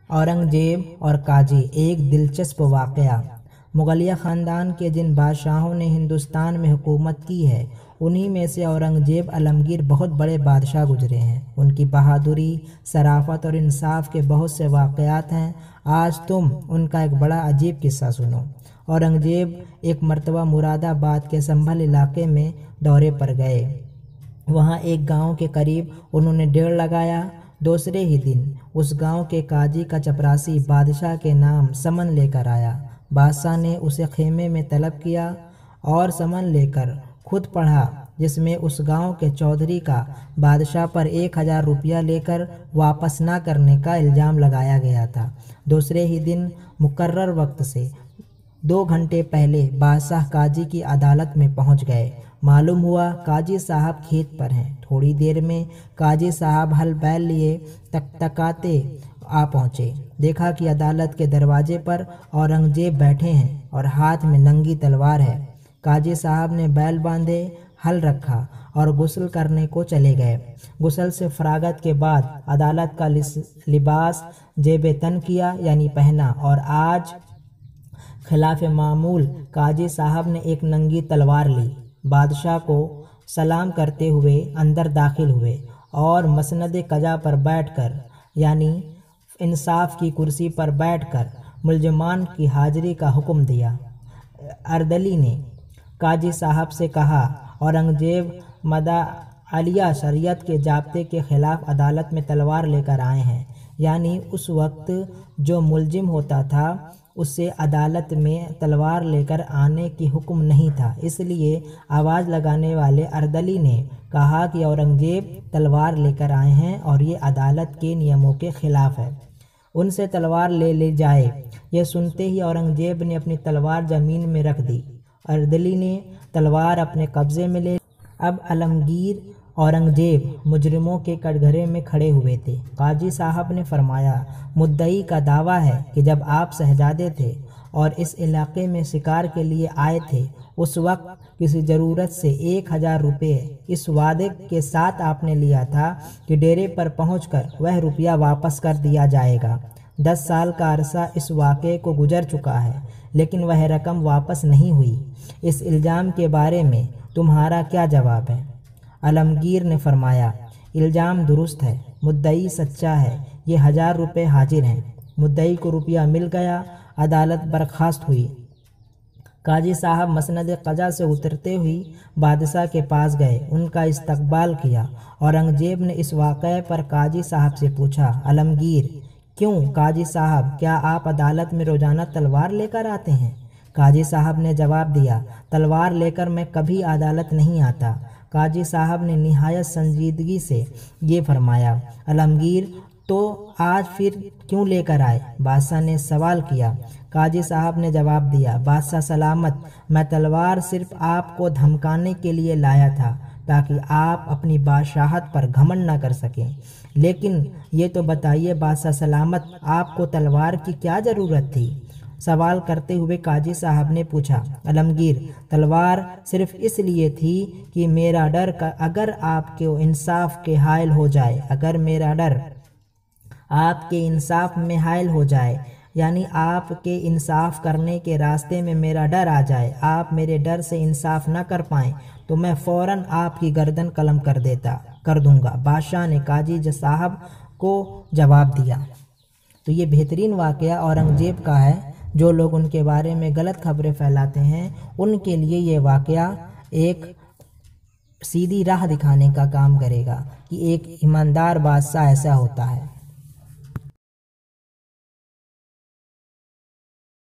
اورنگزیب اور قاجی۔ ایک دلچسپ واقعہ۔ مغلیہ خاندان کے جن بادشاہوں نے ہندوستان میں حکومت کی ہے انہی میں سے اورنگزیب عالمگیر بہت بڑے بادشاہ گزرے ہیں۔ ان کی بہادری، شرافت اور انصاف کے بہت سے واقعات ہیں۔ آج تم ان کا ایک بڑا عجیب قصہ سنو۔ اورنگزیب ایک مرتبہ مراد آباد کے سنبھل علاقے میں دورے پر گئے۔ وہاں ایک گاؤں کے قریب انہوں نے ڈیرہ لگایا۔ دوسرے ہی دن اس گاؤں کے قاضی کا چپراسی بادشاہ کے نام سمن لے کر آیا۔ بادشاہ نے اسے خیمے میں طلب کیا اور سمن لے کر خود پڑھا، جس میں اس گاؤں کے چودھری کا بادشاہ پر 1000 روپیہ لے کر واپس نہ کرنے کا الزام لگایا گیا تھا۔ دوسرے ہی دن مقرر وقت سے 2 گھنٹے پہلے بادشاہ قاضی کی عدالت میں پہنچ گئے۔ معلوم ہوا قاضی صاحب کھیت پر ہیں۔ تھوڑی دیر میں قاضی صاحب ہل بیل لیے تکتکاتے آ پہنچے۔ دیکھا کہ عدالت کے دروازے پر اورنگزیب بیٹھے ہیں اور ہاتھ میں ننگی تلوار ہے۔ قاضی صاحب نے بیل باندھے، ہل رکھا اور غسل کرنے کو چلے گئے۔ غسل سے فراغت کے بعد عدالت کا لباس جیب تن کیا یعنی پہنا، اور آج خلاف معمول قاضی صاحب نے ایک ننگی تلوار لی۔ بادشاہ کو سلام کرتے ہوئے اندر داخل ہوئے اور مسند قضا پر بیٹھ کر یعنی انصاف کی کرسی پر بیٹھ کر ملزمان کی حاضری کا حکم دیا۔ اردلی نے قاضی صاحب سے کہا، اورنگزیب مدعا علیہ شریعت کے ضابطے کے خلاف عدالت میں تلوار لے کر آئے ہیں۔ یعنی اس وقت جو ملزم ہوتا تھا اسے عدالت میں تلوار لے کر آنے کی حکم نہیں تھا، اس لیے آواز لگانے والے اردلی نے کہا کہ اورنگزیب تلوار لے کر آئے ہیں اور یہ عدالت کے نیاموں کے خلاف ہے، ان سے تلوار لے لی جائے۔ یہ سنتے ہی اورنگزیب نے اپنی تلوار زمین میں رکھ دی۔ اردلی نے تلوار اپنے قبضے میں لے لی۔ اب عالمگیر اورنگزیب مجرموں کے کٹگرے میں کھڑے ہوئے تھے۔ قاضی صاحب نے فرمایا، مدعی کا دعویٰ ہے کہ جب آپ شہزادے تھے اور اس علاقے میں شکار کے لیے آئے تھے اس وقت کسی ضرورت سے 1000 روپے اس وعدے کے ساتھ آپ نے لیا تھا کہ ڈیرے پر پہنچ کر وہ روپیہ واپس کر دیا جائے گا۔ 10 سال کا عرصہ اس واقعے کو گزر چکا ہے لیکن وہ رقم واپس نہیں ہوئی۔ اس الزام کے بارے میں تمہارا کیا جواب ہے؟ عالمگیر نے فرمایا، الزام درست ہے، مدعی سچا ہے، یہ 1000 روپے حاضر ہیں۔ مدعی کو روپیہ مل گیا، عدالت برخاست ہوئی۔ قاضی صاحب مسند قضا سے اترتے ہوئی بادشاہ کے پاس گئے، ان کا استقبال کیا۔ اورنگزیب نے اس واقعے پر قاضی صاحب سے پوچھا، عالمگیر کیوں قاضی صاحب، کیا آپ عدالت میں روزانہ تلوار لے کر آتے ہیں؟ قاضی صاحب نے جواب دیا، تلوار لے کر میں کبھی عدالت نہیں آتا۔ قاضی صاحب نے نہایت سنجیدگی سے یہ فرمایا، عالمگیر تو آج پھر کیوں لے کر آئے؟ بادشاہ نے سوال کیا۔ قاضی صاحب نے جواب دیا، بادشاہ سلامت، میں تلوار صرف آپ کو دھمکانے کے لیے لایا تھا تاکہ آپ اپنی بادشاہت پر گھمنڈ نہ کر سکیں۔ لیکن یہ تو بتائیے بادشاہ سلامت، آپ کو تلوار کی کیا ضرورت تھی؟ سوال کرتے ہوئے قاضی صاحب نے پوچھا، عالمگیر تلوار صرف اس لیے تھی کہ میرا ڈر اگر آپ کے انصاف کے حائل ہو جائے، اگر میرا ڈر آپ کے انصاف میں حائل ہو جائے، یعنی آپ کے انصاف کرنے کے راستے میں میرا ڈر آ جائے، آپ میرے ڈر سے انصاف نہ کر پائیں تو میں فوراً آپ کی گردن قلم کر دوں گا۔ بادشاہ نے قاضی صاحب کو جواب دیا۔ تو یہ بہترین واقعہ اورنگزیب کا ہے۔ جو لوگ ان کے بارے میں غلط خبریں پھیلاتے ہیں ان کے لیے یہ واقعہ ایک سیدھی راہ دکھانے کا کام کرے گا کہ ایک ایماندار بادشاہ ایسا ہوتا ہے۔